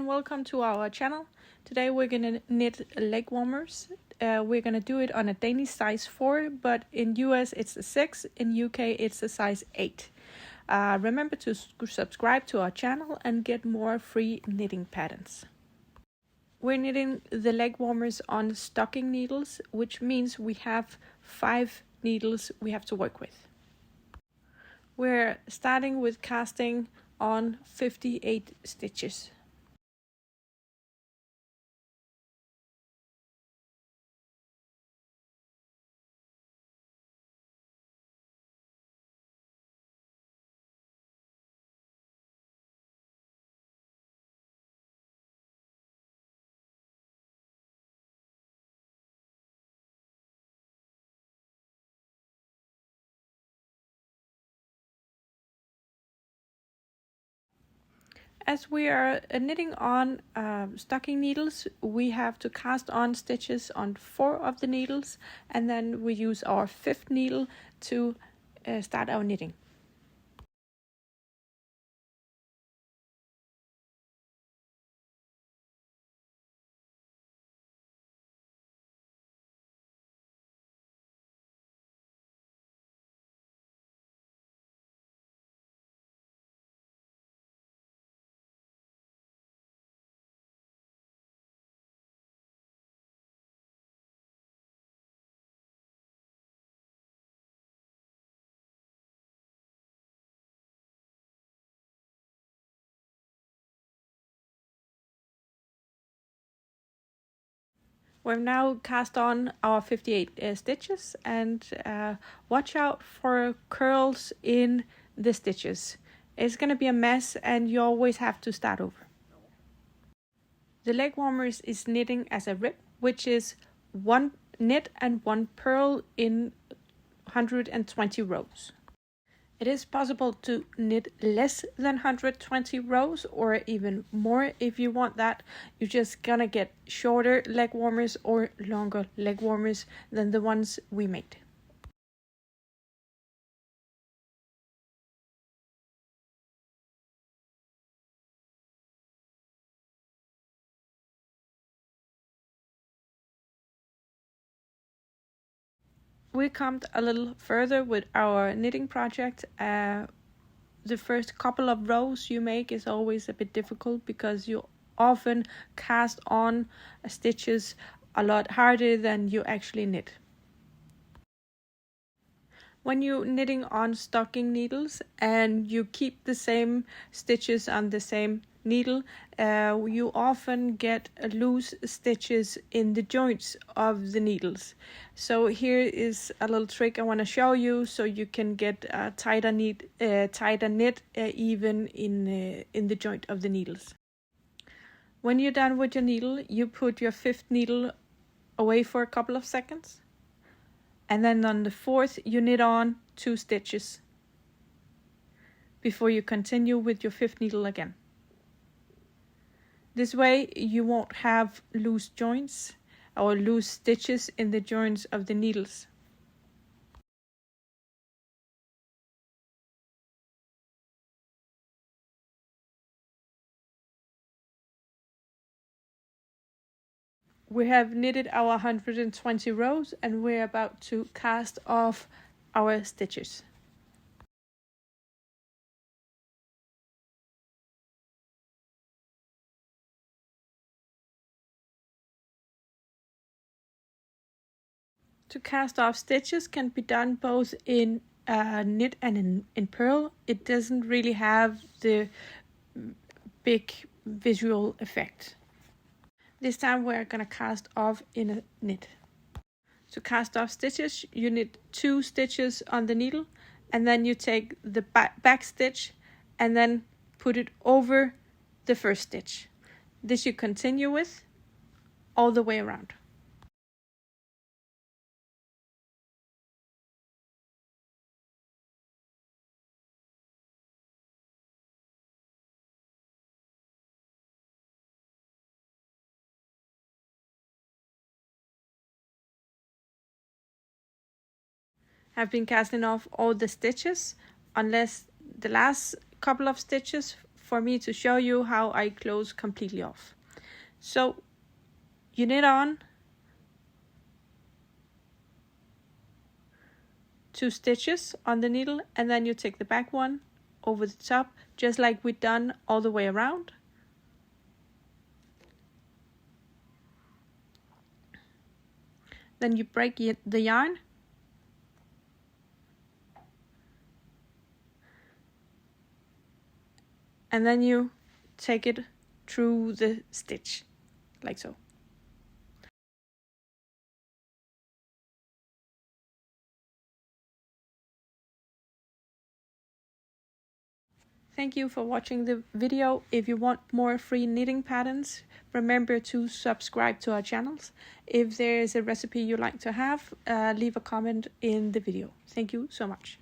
and welcome to our channel. Today we're going to knit leg warmers. We're going to do it on a Danish size 4, but in US it's a 6, in UK it's a size 8. Remember to subscribe to our channel and get more free knitting patterns. We're knitting the leg warmers on stocking needles, which means we have 5 needles we have to work with. We're starting with casting on 58 stitches. As we are knitting on stocking needles, we have to cast on stitches on 4 of the needles, and then we use our 5th needle to start our knitting. We've now cast on our 58 stitches, and watch out for curls in the stitches. It's going to be a mess and you always have to start over. The leg warmers is knitting as a rib, which is 1 knit and 1 purl in 120 rows. It is possible to knit less than 120 rows or even more if you want that. You're just gonna get shorter leg warmers or longer leg warmers than the ones we made. We come a little further with our knitting project. The first couple of rows you make is always a bit difficult because you often cast on stitches a lot harder than you actually knit. When you're knitting on stocking needles and you keep the same stitches on the same needle, you often get loose stitches in the joints of the needles. So here is a little trick I want to show you so you can get a tighter knit even in the joint of the needles. When you're done with your needle, you put your 5th needle away for a couple of seconds. And then on the 4th, you knit on 2 stitches before you continue with your 5th needle again. This way you won't have loose joints or loose stitches in the joints of the needles. We have knitted our 120 rows and we're about to cast off our stitches. To cast off stitches can be done both in knit and in purl. It doesn't really have the big visual effect. This time we're gonna cast off in a knit. To cast off stitches, you knit 2 stitches on the needle, and then you take the back stitch and then put it over the first stitch. This you continue with all the way around. I've been casting off all the stitches unless the last couple of stitches for me to show you how I close completely off. So you knit on 2 stitches on the needle, and then you take the back one over the top, just like we've done all the way around. Then you break the yarn, and then you take it through the stitch, like so. Thank you for watching the video. If you want more free knitting patterns, remember to subscribe to our channels. If there is a recipe you like to have, leave a comment in the video. Thank you so much.